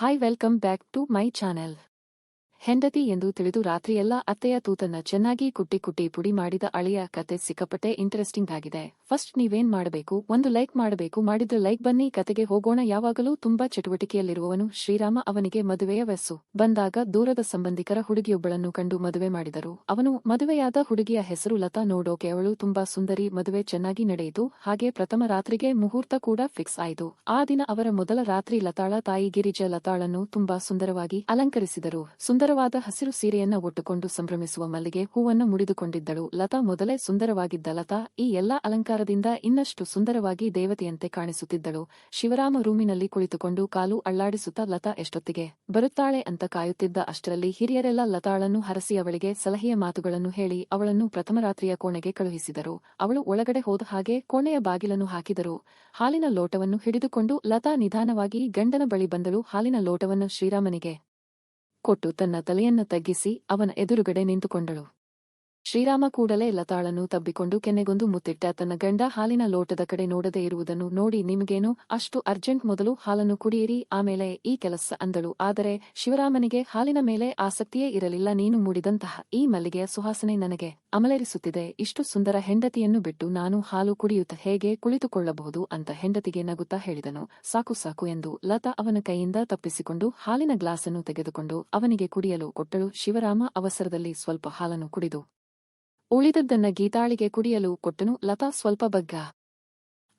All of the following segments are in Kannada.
Hi welcome back to my channel. ಹೆಂಡತಿ ಎಂದು ತಿಳಿದು ರಾತ್ರಿಯೆಲ್ಲ ಅತ್ತೆಯ ತೂತನ್ನ ಚೆನ್ನಾಗಿ ಕುಟ್ಟಿ ಪುಡಿ ಮಾಡಿದ ಅಳಿಯ ಕತೆ ಸಿಕ್ಕಾಪಟ್ಟೆ ಇಂಟರೆಸ್ಟಿಂಗ್ ಆಗಿದೆ. ಫಸ್ಟ್ ನೀವೇನ್ ಮಾಡಬೇಕು, ಒಂದು ಲೈಕ್ ಮಾಡಬೇಕು. ಮಾಡಿದ್ರೆ ಲೈಕ್. ಬನ್ನಿ ಕತೆಗೆ ಹೋಗೋಣ. ಯಾವಾಗಲೂ ತುಂಬಾ ಚಟುವಟಿಕೆಯಲ್ಲಿರುವವನು ಶ್ರೀರಾಮ. ಅವನಿಗೆ ಮದುವೆಯ ವಯಸ್ಸು ಬಂದಾಗ ದೂರದ ಸಂಬಂಧಿಕರ ಹುಡುಗಿಯೊಬ್ಬಳನ್ನು ಕಂಡು ಮದುವೆ ಮಾಡಿದರು. ಅವನು ಮದುವೆಯಾದ ಹುಡುಗಿಯ ಹೆಸರು ಲತಾ. ನೋಡೋಕೆ ಅವಳು ತುಂಬಾ ಸುಂದರಿ. ಮದುವೆ ಚೆನ್ನಾಗಿ ನಡೆಯಿತು. ಹಾಗೆ ಪ್ರಥಮ ರಾತ್ರಿಗೆ ಮುಹೂರ್ತ ಕೂಡ ಫಿಕ್ಸ್ ಆಯಿತು. ಆ ದಿನ ಅವರ ಮೊದಲ ರಾತ್ರಿ. ಲತಾಳ ತಾಯಿ ಗಿರಿಜಾ ಲತಾಳನ್ನು ತುಂಬಾ ಸುಂದರವಾಗಿ ಅಲಂಕರಿಸಿದರು. ಸುಂದರವಾದ ಹಸಿರು ಸೀರೆಯನ್ನ ಉಟ್ಟುಕೊಂಡು ಸಂಭ್ರಮಿಸುವ ಮಲ್ಲಿಗೆ ಹೂವನ್ನು ಮುಡಿದುಕೊಂಡಿದ್ದಳು. ಲತಾ ಮೊದಲೇ ಸುಂದರವಾಗಿದ್ದ ಲತಾ ಈ ಎಲ್ಲಾ ಅಲಂಕಾರದಿಂದ ಇನ್ನಷ್ಟು ಸುಂದರವಾಗಿ ದೇವತೆಯಂತೆ ಕಾಣಿಸುತ್ತಿದ್ದಳು. ಶಿವರಾಮ ರೂಮಿನಲ್ಲಿ ಕುಳಿತುಕೊಂಡು ಕಾಲು ಅಳ್ಳಾಡಿಸುತ್ತಾ ಲತಾ ಎಷ್ಟೊತ್ತಿಗೆ ಬರುತ್ತಾಳೆ ಅಂತ ಕಾಯುತ್ತಿದ್ದ. ಅಷ್ಟರಲ್ಲಿ ಹಿರಿಯರೆಲ್ಲ ಲತಾಳನ್ನು ಹರಸಿ ಅವಳಿಗೆ ಸಲಹೆಯ ಮಾತುಗಳನ್ನು ಹೇಳಿ ಅವಳನ್ನು ಪ್ರಥಮ ರಾತ್ರಿಯ ಕೋಣೆಗೆ ಕಳುಹಿಸಿದರು. ಅವಳು ಒಳಗಡೆ ಹೋದ ಹಾಗೆ ಕೋಣೆಯ ಬಾಗಿಲನ್ನು ಹಾಕಿದರು. ಹಾಲಿನ ಲೋಟವನ್ನು ಹಿಡಿದುಕೊಂಡು ಲತಾ ನಿಧಾನವಾಗಿ ಗಂಡನ ಬಳಿ ಬಂದಳು. ಹಾಲಿನ ಲೋಟವನ್ನು ಶ್ರೀರಾಮನಿಗೆ ಕೊಟ್ಟು ತನ್ನ ತಲೆಯನ್ನ ತಗ್ಗಿಸಿ ಅವನ ಎದುರುಗಡೆ ನಿಂತುಕೊಂಡಳು. ಶ್ರೀರಾಮ ಕೂಡಲೇ ಲತಾಳನ್ನು ತಬ್ಬಿಕೊಂಡು ಕೆನ್ನೆಗೊಂದು ಮುತ್ತಿಟ್ಟ. ತನ್ನ ಗಂಡ ಹಾಲಿನ ಲೋಟದ ಕಡೆ ನೋಡದೇ ಇರುವುದನ್ನು ನೋಡಿ, ನಿಮಗೇನು ಅಷ್ಟು ಅರ್ಜೆಂಟ್, ಮೊದಲು ಹಾಲನ್ನು ಕುಡಿಯಿರಿ, ಆಮೇಲೆ ಈ ಕೆಲಸ ಅಂದಳು. ಆದರೆ ಶಿವರಾಮನಿಗೆ ಹಾಲಿನ ಮೇಲೆ ಆಸಕ್ತಿಯೇ ಇರಲಿಲ್ಲ. ನೀನು ಮೂಡಿದಂತಹ ಈ ಮಲ್ಲಿಗೆಯ ಸುವಾಸನೆ ನನಗೆ ಅಮಲೇರಿಸುತ್ತಿದೆ. ಇಷ್ಟು ಸುಂದರ ಹೆಂಡತಿಯನ್ನು ಬಿಟ್ಟು ನಾನು ಹಾಲು ಕುಡಿಯುತ್ತ ಹೇಗೆ ಕುಳಿತುಕೊಳ್ಳಬಹುದು ಅಂತ ಹೆಂಡತಿಗೆ ನಗುತ್ತಾ ಹೇಳಿದನು. ಸಾಕು ಸಾಕು ಎಂದು ಲತಾ ಅವನ ಕೈಯಿಂದ ತಪ್ಪಿಸಿಕೊಂಡು ಹಾಲಿನ ಗ್ಲಾಸನ್ನು ತೆಗೆದುಕೊಂಡು ಅವನಿಗೆ ಕುಡಿಯಲು ಕೊಟ್ಟಳು. ಶಿವರಾಮ ಅವಸರದಲ್ಲಿ ಸ್ವಲ್ಪ ಹಾಲನ್ನು ಕುಡಿದು ಉಳಿದದ್ದನ್ನ ಗೀತಾಳಿಗೆ ಕುಡಿಯಲು ಕೊಟ್ಟನು. ಲತಾ ಸ್ವಲ್ಪ ಬಗ್ಗ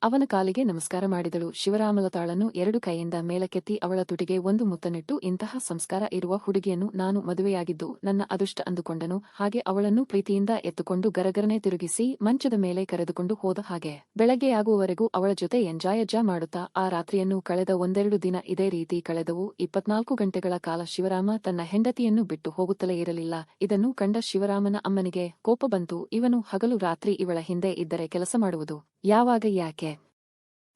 ಅವನ ಕಾಲಿಗೆ ನಮಸ್ಕಾರ ಮಾಡಿದಳು. ಶಿವರಾಮ ಲತಾಳನ್ನು ಎರಡು ಕೈಯಿಂದ ಮೇಲಕ್ಕೆತ್ತಿ ಅವಳ ತುಟಿಗೆ ಒಂದು ಮುತ್ತನಿಟ್ಟು, ಇಂತಹ ಸಂಸ್ಕಾರ ಇರುವ ಹುಡುಗಿಯನ್ನು ನಾನು ಮದುವೆಯಾಗಿದ್ದು ನನ್ನ ಅದೃಷ್ಟ ಅಂದುಕೊಂಡನು. ಹಾಗೆ ಅವಳನ್ನು ಪ್ರೀತಿಯಿಂದ ಎತ್ತುಕೊಂಡು ಗರಗರನೆ ತಿರುಗಿಸಿ ಮಂಚದ ಮೇಲೆ ಕರೆದುಕೊಂಡು ಹೋದ. ಹಾಗೆ ಬೆಳಗ್ಗೆಯಾಗುವವರೆಗೂ ಅವಳ ಜೊತೆ ಎಂಜಾಯಜ್ಜಾ ಮಾಡುತ್ತಾ ಆ ರಾತ್ರಿಯನ್ನು ಕಳೆದ. ಒಂದೆರಡು ದಿನ ಇದೇ ರೀತಿ ಕಳೆದವು. 24 ಗಂಟೆಗಳ ಕಾಲ ಶಿವರಾಮ ತನ್ನ ಹೆಂಡತಿಯನ್ನು ಬಿಟ್ಟು ಹೋಗುತ್ತಲೇ ಇರಲಿಲ್ಲ. ಇದನ್ನು ಕಂಡ ಶಿವರಾಮನ ಅಮ್ಮನಿಗೆ ಕೋಪ ಬಂತು. ಇವನು ಹಗಲು ರಾತ್ರಿ ಇವಳ ಹಿಂದೆ ಇದ್ದರೆ ಕೆಲಸ ಮಾಡುವುದು ಯಾವಾಗ, ಯಾಕೆ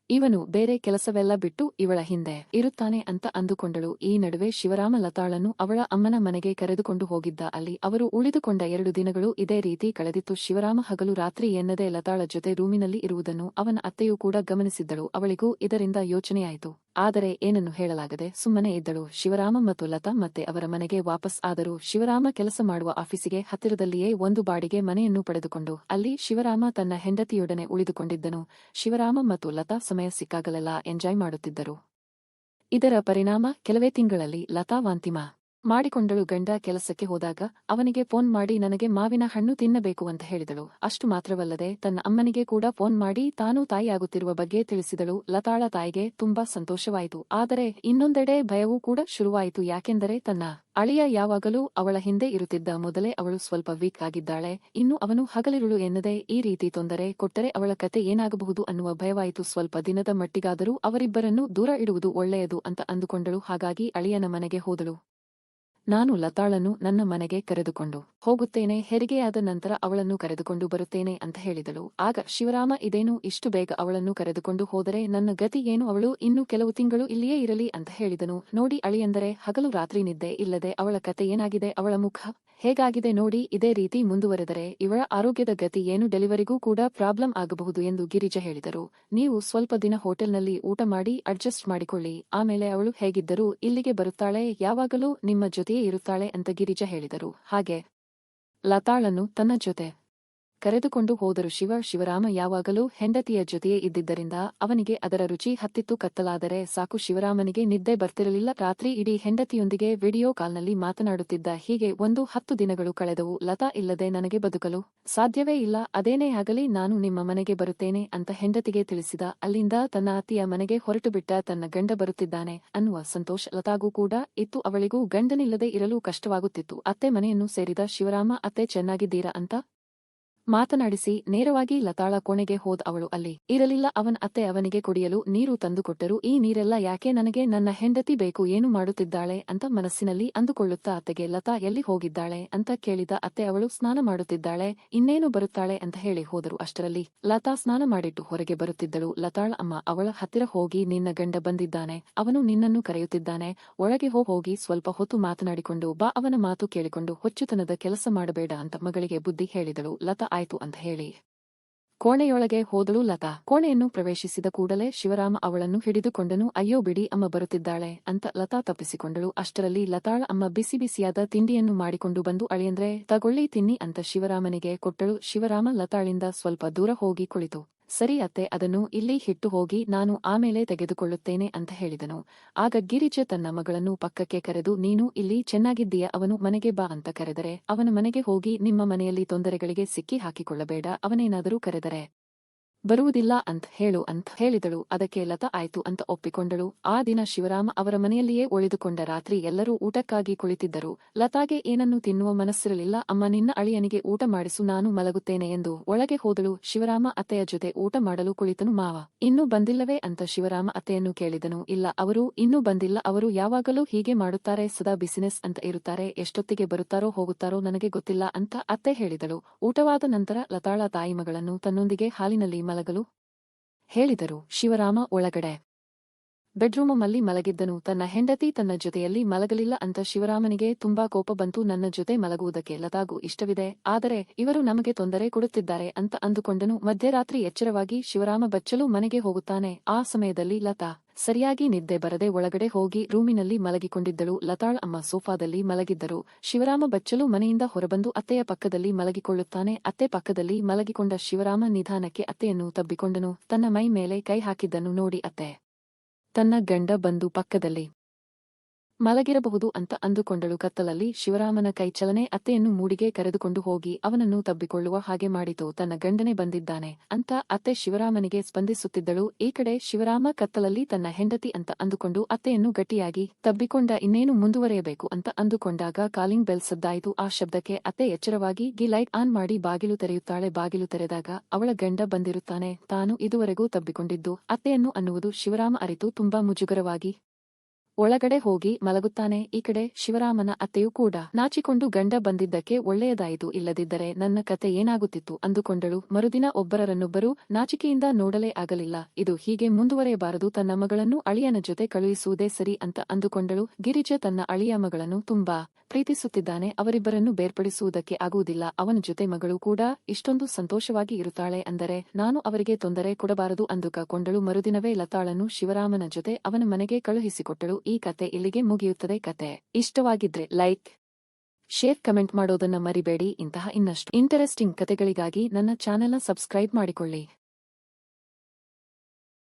ಇವನು ಬೇರೆ ಕೆಲಸವೆಲ್ಲ ಬಿಟ್ಟು ಇವಳ ಹಿಂದೆ ಇರುತ್ತಾನೆ ಅಂತ ಅಂದುಕೊಂಡಳು. ಈ ನಡುವೆ ಶಿವರಾಮ ಲತಾಳನ್ನು ಅವಳ ಅಮ್ಮನ ಮನೆಗೆ ಕರೆದುಕೊಂಡು ಹೋಗಿದ್ದ. ಅಲ್ಲಿ ಅವರು ಉಳಿದುಕೊಂಡ 2 ದಿನಗಳು ಇದೇ ರೀತಿ ಕಳೆದಿತ್ತು. ಶಿವರಾಮ ಹಗಲು ರಾತ್ರಿ ಎನ್ನದೇ ಲತಾಳ ಜೊತೆ ರೂಮಿನಲ್ಲಿ ಇರುವುದನ್ನು ಅವನ ಅತ್ತೆಯೂ ಕೂಡ ಗಮನಿಸಿದ್ದಳು. ಅವಳಿಗೂ ಇದರಿಂದ ಯೋಚನೆಯಾಯಿತು. ಆದರೆ ಏನನ್ನು ಹೇಳಲಾಗದೆ ಸುಮ್ಮನೆ ಇದ್ದಳು. ಶಿವರಾಮ ಮತ್ತು ಲತಾ ಮತ್ತೆ ಅವರ ಮನೆಗೆ ವಾಪಸ್ ಆದರು. ಶಿವರಾಮ ಕೆಲಸ ಮಾಡುವ ಆಫೀಸಿಗೆ ಹತ್ತಿರದಲ್ಲಿಯೇ ಒಂದು ಬಾಡಿಗೆ ಮನೆಯನ್ನು ಪಡೆದುಕೊಂಡು ಅಲ್ಲಿ ಶಿವರಾಮ ತನ್ನ ಹೆಂಡತಿಯೊಡನೆ ಉಳಿದುಕೊಂಡಿದ್ದನು. ಶಿವರಾಮ ಮತ್ತು ಲತಾ ಸಮಯ ಸಿಕ್ಕಾಗಲೆಲ್ಲ ಎಂಜಾಯ್ ಮಾಡುತ್ತಿದ್ದರು. ಇದರ ಪರಿಣಾಮ ಕೆಲವೇ ತಿಂಗಳಲ್ಲಿ ಲತಾ ವಾಂತಿ ಮಾಡಿಕೊಂಡಳು. ಗಂಡ ಕೆಲಸಕ್ಕೆ ಹೋದಾಗ ಅವನಿಗೆ ಫೋನ್ ಮಾಡಿ ನನಗೆ ಮಾವಿನ ಹಣ್ಣು ತಿನ್ನಬೇಕು ಅಂತ ಹೇಳಿದಳು. ಅಷ್ಟು ಮಾತ್ರವಲ್ಲದೆ ತನ್ನ ಅಮ್ಮನಿಗೆ ಕೂಡ ಫೋನ್ ಮಾಡಿ ತಾನು ತಾಯಿಯಾಗುತ್ತಿರುವ ಬಗ್ಗೆ ತಿಳಿಸಿದಳು. ಲತಾಳ ತಾಯಿಗೆ ತುಂಬಾ ಸಂತೋಷವಾಯಿತು. ಆದರೆ ಇನ್ನೊಂದೆಡೆ ಭಯವೂ ಕೂಡ ಶುರುವಾಯಿತು. ಯಾಕೆಂದರೆ ತನ್ನ ಅಳಿಯ ಯಾವಾಗಲೂ ಅವಳ ಹಿಂದೆ ಇರುತ್ತಿದ್ದ. ಮೊದಲೇ ಅವಳು ಸ್ವಲ್ಪ ವೀಕ್ ಆಗಿದ್ದಾಳೆ. ಇನ್ನು ಅವನು ಹಗಲಿರುಳು ಎನ್ನದೇ ಈ ರೀತಿ ತೊಂದರೆ ಕೊಟ್ಟರೆ ಅವಳ ಕತೆ ಏನಾಗಬಹುದು ಅನ್ನುವ ಭಯವಾಯಿತು. ಸ್ವಲ್ಪ ದಿನದ ಮಟ್ಟಿಗಾದರೂ ಅವರಿಬ್ಬರನ್ನು ದೂರ ಇಡುವುದು ಒಳ್ಳೆಯದು ಅಂತ ಅಂದುಕೊಂಡಳು. ಹಾಗಾಗಿ ಅಳಿಯನ ಮನೆಗೆ ಹೋದಳು. ನಾನು ಲತಾಳನ್ನು ನನ್ನ ಮನೆಗೆ ಕರೆದುಕೊಂಡು ಹೋಗುತ್ತೇನೆ, ಹೆರಿಗೆಯಾದ ನಂತರ ಅವಳನ್ನು ಕರೆದುಕೊಂಡು ಬರುತ್ತೇನೆ ಅಂತ ಹೇಳಿದಳು. ಆಗ ಶಿವರಾಮ, ಇದೇನು ಇಷ್ಟು ಬೇಗ ಅವಳನ್ನು ಕರೆದುಕೊಂಡು ಹೋದರೆ ನನ್ನ ಗತಿ ಏನು, ಅವಳು ಇನ್ನು ಕೆಲವು ತಿಂಗಳು ಇಲ್ಲಿಯೇ ಇರಲಿ ಅಂತ ಹೇಳಿದನು. ನೋಡಿ ಅಳಿಯಂದರೆ ಹಗಲು ರಾತ್ರಿ ನಿದ್ದೆ ಇಲ್ಲದೆ ಅವಳ ಕತೆ ಏನಾಗಿದೆ, ಅವಳ ಮುಖ ಹೇಗಾಗಿದೆ ನೋಡಿ. ಇದೇ ರೀತಿ ಮುಂದುವರೆದರೆ ಇವಳ ಆರೋಗ್ಯದ ಗತಿ ಏನು, ಡೆಲಿವರಿಗೂ ಕೂಡ ಪ್ರಾಬ್ಲಮ್ ಆಗಬಹುದು ಎಂದು ಗಿರಿಜಾ ಹೇಳಿದರು. ನೀವು ಸ್ವಲ್ಪ ದಿನ ಹೋಟೆಲ್ನಲ್ಲಿ ಊಟ ಮಾಡಿ ಅಡ್ಜಸ್ಟ್ ಮಾಡಿಕೊಳ್ಳಿ, ಆಮೇಲೆ ಅವಳು ಹೇಗಿದ್ದರೂ ಇಲ್ಲಿಗೆ ಬರುತ್ತಾಳೆ, ಯಾವಾಗಲೂ ನಿಮ್ಮ ಜೊತೆಯೇ ಇರುತ್ತಾಳೆ ಅಂತ ಗಿರಿಜಾ ಹೇಳಿದರು. ಹಾಗೆ ಲತಾಳನ್ನು ತನ್ನ ಜೊತೆ ಕರೆದುಕೊಂಡು ಹೋದರು. ಶಿವರಾಮ ಯಾವಾಗಲೂ ಹೆಂಡತಿಯ ಜೊತೆಯೇ ಇದ್ದಿದ್ದರಿಂದ ಅವನಿಗೆ ಅದರ ರುಚಿ ಹತ್ತಿತ್ತು. ಕತ್ತಲಾದರೆ ಸಾಕು ಶಿವರಾಮನಿಗೆ ನಿದ್ದೆ ಬರ್ತಿರಲಿಲ್ಲ. ರಾತ್ರಿ ಇಡೀ ಹೆಂಡತಿಯೊಂದಿಗೆ ವಿಡಿಯೋ ಕಾಲ್ನಲ್ಲಿ ಮಾತನಾಡುತ್ತಿದ್ದ. ಹೀಗೆ 10 ದಿನಗಳು ಕಳೆದವು. ಲತಾ ಇಲ್ಲದೆ ನನಗೆ ಬದುಕಲು ಸಾಧ್ಯವೇ ಇಲ್ಲ, ಅದೇನೇ ಆಗಲಿ ನಾನು ನಿಮ್ಮ ಮನೆಗೆ ಬರುತ್ತೇನೆ ಅಂತ ಹೆಂಡತಿಗೆ ತಿಳಿಸಿದ. ಅಲ್ಲಿಂದ ತನ್ನ ಅತ್ತಿಯ ಮನೆಗೆ ಹೊರಟು ಬಿಟ್ಟ. ತನ್ನ ಗಂಡ ಬರುತ್ತಿದ್ದಾನೆ ಅನ್ನುವ ಸಂತೋಷ ಲತಾಗೂ ಕೂಡ ಇತ್ತು. ಅವಳಿಗೂ ಗಂಡನಿಲ್ಲದೆ ಇರಲು ಕಷ್ಟವಾಗುತ್ತಿತ್ತು. ಅತ್ತೆ ಮನೆಯನ್ನು ಸೇರಿದ ಶಿವರಾಮ ಅತ್ತೆ ಚೆನ್ನಾಗಿದ್ದೀರಾ ಅಂತ ಮಾತನಾಡಿಸಿ ನೇರವಾಗಿ ಲತಾಳ ಕೋಣೆಗೆ ಹೋದ. ಅವಳು ಅಲ್ಲಿ ಇರಲಿಲ್ಲ. ಅವನ ಅತ್ತೆ ಅವನಿಗೆ ಕುಡಿಯಲು ನೀರು ತಂದುಕೊಟ್ಟರು. ಈ ನೀರೆಲ್ಲ ಯಾಕೆ, ನನಗೆ ನನ್ನ ಹೆಂಡತಿ ಬೇಕು, ಏನು ಮಾಡುತ್ತಿದ್ದಾಳೆ ಅಂತ ಮನಸ್ಸಿನಲ್ಲಿ ಅಂದುಕೊಳ್ಳುತ್ತಾ ಅತ್ತೆಗೆ ಲತಾ ಎಲ್ಲಿ ಹೋಗಿದ್ದಾಳೆ ಅಂತ ಕೇಳಿದ. ಅತ್ತೆ ಅವಳು ಸ್ನಾನ ಮಾಡುತ್ತಿದ್ದಾಳೆ, ಇನ್ನೇನು ಬರುತ್ತಾಳೆ ಅಂತ ಹೇಳಿ ಹೋದರು. ಅಷ್ಟರಲ್ಲಿ ಲತಾ ಸ್ನಾನ ಮಾಡಿಟ್ಟು ಹೊರಗೆ ಬರುತ್ತಿದ್ದಳು. ಲತಾಳ ಅಮ್ಮ ಅವಳ ಹತ್ತಿರ ಹೋಗಿ, ನಿನ್ನ ಗಂಡ ಬಂದಿದ್ದಾನೆ, ಅವನು ನಿನ್ನನ್ನು ಕರೆಯುತ್ತಿದ್ದಾನೆ, ಒಳಗೆ ಹೋಗಿ ಸ್ವಲ್ಪ ಹೊತ್ತು ಮಾತನಾಡಿಕೊಂಡು ಬಾ, ಅವನ ಮಾತು ಕೇಳಿಕೊಂಡು ಹುಚ್ಚುತನದ ಕೆಲಸ ಮಾಡಬೇಡ ಅಂತ ಮಗಳಿಗೆ ಬುದ್ಧಿ ಹೇಳಿದಳು. ಲತಾ ಆಯ್ತು ಅಂತ ಹೇಳಿ ಕೋಣೆಯೊಳಗೆ ಹೋದಳು ಲತಾ. ಕೋಣೆಯನ್ನು ಪ್ರವೇಶಿಸಿದ ಕೂಡಲೇ ಶಿವರಾಮ ಅವಳನ್ನು ಹಿಡಿದುಕೊಂಡನು. ಅಯ್ಯೋ ಬಿಡಿ, ಅಮ್ಮ ಬರುತ್ತಿದ್ದಾಳೆ ಅಂತ ಲತಾ ತಪ್ಪಿಸಿಕೊಂಡಳು. ಅಷ್ಟರಲ್ಲಿ ಲತಾಳ ಅಮ್ಮ ಬಿಸಿ ಬಿಸಿಯಾದ ತಿಂಡಿಯನ್ನು ಮಾಡಿಕೊಂಡು ಬಂದು ಅಳಿಯಂದ್ರೆ ತಗೊಳ್ಳಿ ತಿನ್ನಿ ಅಂತ ಶಿವರಾಮನಿಗೆ ಕೊಟ್ಟಳು. ಶಿವರಾಮ ಲತಾಳಿಂದ ಸ್ವಲ್ಪ ದೂರ ಹೋಗಿ ಕುಳಿತು, ಸರಿ ಅತ್ತೆ, ಅದನ್ನು ಇಲ್ಲಿ ಹಿಟ್ಟು ಹೋಗಿ, ನಾನು ಆಮೇಲೆ ತೆಗೆದುಕೊಳ್ಳುತ್ತೇನೆ ಅಂತ ಹೇಳಿದನು. ಆಗ ಗಿರಿಜೆ ತನ್ನ ಮಗಳನ್ನು ಪಕ್ಕಕ್ಕೆ ಕರೆದು, ನೀನು ಇಲ್ಲಿ ಚೆನ್ನಾಗಿದ್ದೀಯ, ಅವನು ಮನೆಗೆ ಬಾ ಅಂತ ಕರೆದರೆ ಅವನ ಮನೆಗೆ ಹೋಗಿ ನಿಮ್ಮ ಮನೆಯಲ್ಲಿ ತೊಂದರೆಗಳಿಗೆ ಸಿಕ್ಕಿ ಹಾಕಿಕೊಳ್ಳಬೇಡ, ಅವನೇನಾದರೂ ಕರೆದರೆ ಬರುವುದಿಲ್ಲ ಅಂತ ಹೇಳು ಅಂತ ಹೇಳಿದಳು. ಅದಕ್ಕೆ ಲತಾ ಆಯ್ತು ಅಂತ ಒಪ್ಪಿಕೊಂಡಳು. ಆ ದಿನ ಶಿವರಾಮ ಅವರ ಮನೆಯಲ್ಲಿಯೇ ಉಳಿದುಕೊಂಡ. ರಾತ್ರಿ ಎಲ್ಲರೂ ಊಟಕ್ಕಾಗಿ ಕುಳಿತಿದ್ದರು. ಲತಾಗೆ ಏನನ್ನೂ ತಿನ್ನುವ ಮನಸ್ಸಿರಲಿಲ್ಲ. ಅಮ್ಮ, ನಿನ್ನ ಅಳಿಯನಿಗೆ ಊಟ ಮಾಡಿಸು, ನಾನು ಮಲಗುತ್ತೇನೆ ಎಂದು ಒಳಗೆ ಹೋದಳು. ಶಿವರಾಮ ಅತ್ತೆಯ ಜೊತೆ ಊಟ ಮಾಡಲು ಕುಳಿತನು. ಮಾವ ಇನ್ನೂ ಬಂದಿಲ್ಲವೇ ಅಂತ ಶಿವರಾಮ ಅತ್ತೆಯನ್ನು ಕೇಳಿದನು. ಇಲ್ಲ, ಅವರು ಇನ್ನೂ ಬಂದಿಲ್ಲ, ಅವರು ಯಾವಾಗಲೂ ಹೀಗೆ ಮಾಡುತ್ತಾರೆ, ಸದಾ ಬಿಸಿನೆಸ್ ಅಂತ ಇರುತ್ತಾರೆ, ಎಷ್ಟೊತ್ತಿಗೆ ಬರುತ್ತಾರೋ ಹೋಗುತ್ತಾರೋ ನನಗೆ ಗೊತ್ತಿಲ್ಲ ಅಂತ ಅತ್ತೆ ಹೇಳಿದಳು. ಊಟವಾದ ನಂತರ ಲತಾಳ ತಾಯಿ ಮಗಳನ್ನು ತನ್ನೊಂದಿಗೆ ಹಾಲಿನಲ್ಲಿ ಮಲಗಲು ಹೇಳಿದರು. ಶಿವರಾಮ ಒಳಗಡೆ ಬೆಡ್ರೂಮಲ್ಲಿ ಮಲಗಿದ್ದನು. ತನ್ನ ಹೆಂಡತಿ ತನ್ನ ಜೊತೆಯಲ್ಲಿ ಮಲಗಲಿಲ್ಲ ಅಂತ ಶಿವರಾಮನಿಗೆ ತುಂಬಾ ಕೋಪ ಬಂತು. ನನ್ನ ಜೊತೆ ಮಲಗುವುದಕ್ಕೆ ಲತಾಗೂ ಇಷ್ಟವಿದೆ, ಆದರೆ ಇವರು ನಮಗೆ ತೊಂದರೆ ಕೊಡುತ್ತಿದ್ದಾರೆ ಅಂತ ಅಂದುಕೊಂಡನು. ಮಧ್ಯರಾತ್ರಿ ಎಚ್ಚರವಾಗಿ ಶಿವರಾಮ ಬಚ್ಚಲು ಮನೆಗೆ ಹೋಗುತ್ತಾನೆ. ಆ ಸಮಯದಲ್ಲಿ ಲತಾ ಸರಿಯಾಗಿ ನಿದ್ದೆ ಬರದೆ ಒಳಗಡೆ ಹೋಗಿ ರೂಮಿನಲ್ಲಿ ಮಲಗಿಕೊಂಡಿದ್ದಳು. ಲತಾಳ ಅಮ್ಮ ಸೋಫಾದಲ್ಲಿ ಮಲಗಿದ್ದರು. ಶಿವರಾಮ ಬಚ್ಚಲು ಮನೆಯಿಂದ ಹೊರಬಂದು ಅತ್ತೆಯ ಪಕ್ಕದಲ್ಲಿ ಮಲಗಿಕೊಳ್ಳುತ್ತಾನೆ. ಅತ್ತೆ ಪಕ್ಕದಲ್ಲಿ ಮಲಗಿಕೊಂಡ ಶಿವರಾಮ ನಿಧಾನಕ್ಕೆ ಅತ್ತೆಯನ್ನು ತಬ್ಬಿಕೊಂಡನು. ತನ್ನ ಮೈ ಮೇಲೆ ಕೈ ಹಾಕಿದ್ದನ್ನು ನೋಡಿ ಅತ್ತೆ ತನ್ನ ಗಂಡ ಬಂದು ಪಕ್ಕದಲ್ಲಿ ಮಲಗಿರಬಹುದು ಅಂತ ಅಂದುಕೊಂಡಳು. ಕತ್ತಲಲ್ಲಿ ಶಿವರಾಮನ ಕೈಚಲನೆ ಅತ್ತೆಯನ್ನು ಮೂಡಿಗೆ ಕರೆದುಕೊಂಡು ಹೋಗಿ ಅವನನ್ನು ತಬ್ಬಿಕೊಳ್ಳುವ ಹಾಗೆ ಮಾಡಿತು. ತನ್ನ ಗಂಡನೇ ಬಂದಿದ್ದಾನೆ ಅಂತ ಅತ್ತೆ ಶಿವರಾಮನಿಗೆ ಸ್ಪಂದಿಸುತ್ತಿದ್ದಳು. ಈ ಕಡೆ ಶಿವರಾಮ ಕತ್ತಲಲ್ಲಿ ತನ್ನ ಹೆಂಡತಿ ಅಂತ ಅಂದುಕೊಂಡು ಅತ್ತೆಯನ್ನು ಗಟ್ಟಿಯಾಗಿ ತಬ್ಬಿಕೊಂಡ. ಇನ್ನೇನು ಮುಂದುವರೆಯಬೇಕು ಅಂತ ಅಂದುಕೊಂಡಾಗ ಕಾಲಿಂಗ್ ಬೆಲ್ ಸದ್ದಾಯಿತು. ಆ ಶಬ್ದಕ್ಕೆ ಅತ್ತೆ ಎಚ್ಚರವಾಗಿ ಲೈಟ್ ಆನ್ ಮಾಡಿ ಬಾಗಿಲು ತೆರೆಯುತ್ತಾಳೆ. ಬಾಗಿಲು ತೆರೆದಾಗ ಅವಳ ಗಂಡ ಬಂದಿರುತ್ತಾನೆ. ತಾನು ಇದುವರೆಗೂ ತಬ್ಬಿಕೊಂಡಿದ್ದು ಅತ್ತೆಯನ್ನು ಅನ್ನುವುದು ಶಿವರಾಮ ಅರಿತು ತುಂಬಾ ಮುಜುಗರವಾಗಿ ಒಳಗಡೆ ಹೋಗಿ ಮಲಗುತ್ತಾನೆ. ಈ ಕಡೆ ಶಿವರಾಮನ ಅತ್ತೆಯೂ ಕೂಡ ನಾಚಿಕೊಂಡು ಗಂಡ ಬಂದಿದ್ದಕ್ಕೆ ಒಳ್ಳೆಯದಾಯಿತು, ಇಲ್ಲದಿದ್ದರೆ ನನ್ನ ಕತೆ ಏನಾಗುತ್ತಿತ್ತು ಅಂದುಕೊಂಡಳು. ಮರುದಿನ ಒಬ್ಬರನ್ನೊಬ್ಬರು ನಾಚಿಕೆಯಿಂದ ನೋಡಲೇ ಆಗಲಿಲ್ಲ. ಇದು ಹೀಗೆ ಮುಂದುವರೆಯಬಾರದು, ತನ್ನ ಮಗಳನ್ನು ಅಳಿಯನ ಜೊತೆ ಕಳುಹಿಸುವುದೇ ಸರಿ ಅಂತ ಅಂದುಕೊಂಡಳು. ಗಿರಿಜ ತನ್ನ ಅಳಿಯ ಮಗಳನ್ನು ತುಂಬಾ ಪ್ರೀತಿಸುತ್ತಿದ್ದಾನೆ, ಅವರಿಬ್ಬರನ್ನು ಬೇರ್ಪಡಿಸುವುದಕ್ಕೆ ಆಗುವುದಿಲ್ಲ. ಅವನ ಜೊತೆ ಮಗಳು ಕೂಡ ಇಷ್ಟೊಂದು ಸಂತೋಷವಾಗಿ ಇರುತ್ತಾಳೆ ಅಂದರೆ ನಾನು ಅವರಿಗೆ ತೊಂದರೆ ಕೊಡಬಾರದು ಅಂದುಕೊಂಡಳು. ಮರುದಿನವೇ ಲತಾಳನ್ನು ಶಿವರಾಮನ ಜೊತೆ ಅವನ ಮನೆಗೆ ಕಳುಹಿಸಿಕೊಟ್ಟಳು. ಈ ಕತೆ ಇಲ್ಲಿಗೆ ಮುಗಿಯುತ್ತದೆ. ಕತೆ ಇಷ್ಟವಾಗಿದ್ರೆ ಲೈಕ್, ಶೇರ್, ಕಮೆಂಟ್ ಮಾಡೋದನ್ನ ಮರಿಬೇಡಿ. ಇಂತಹ ಇನ್ನಷ್ಟು ಇಂಟರೆಸ್ಟಿಂಗ್ ಕತೆಗಳಿಗಾಗಿ ನನ್ನ ಚಾನೆಲ್ನ ಸಬ್ಸ್ಕ್ರೈಬ್ ಮಾಡಿಕೊಳ್ಳಿ.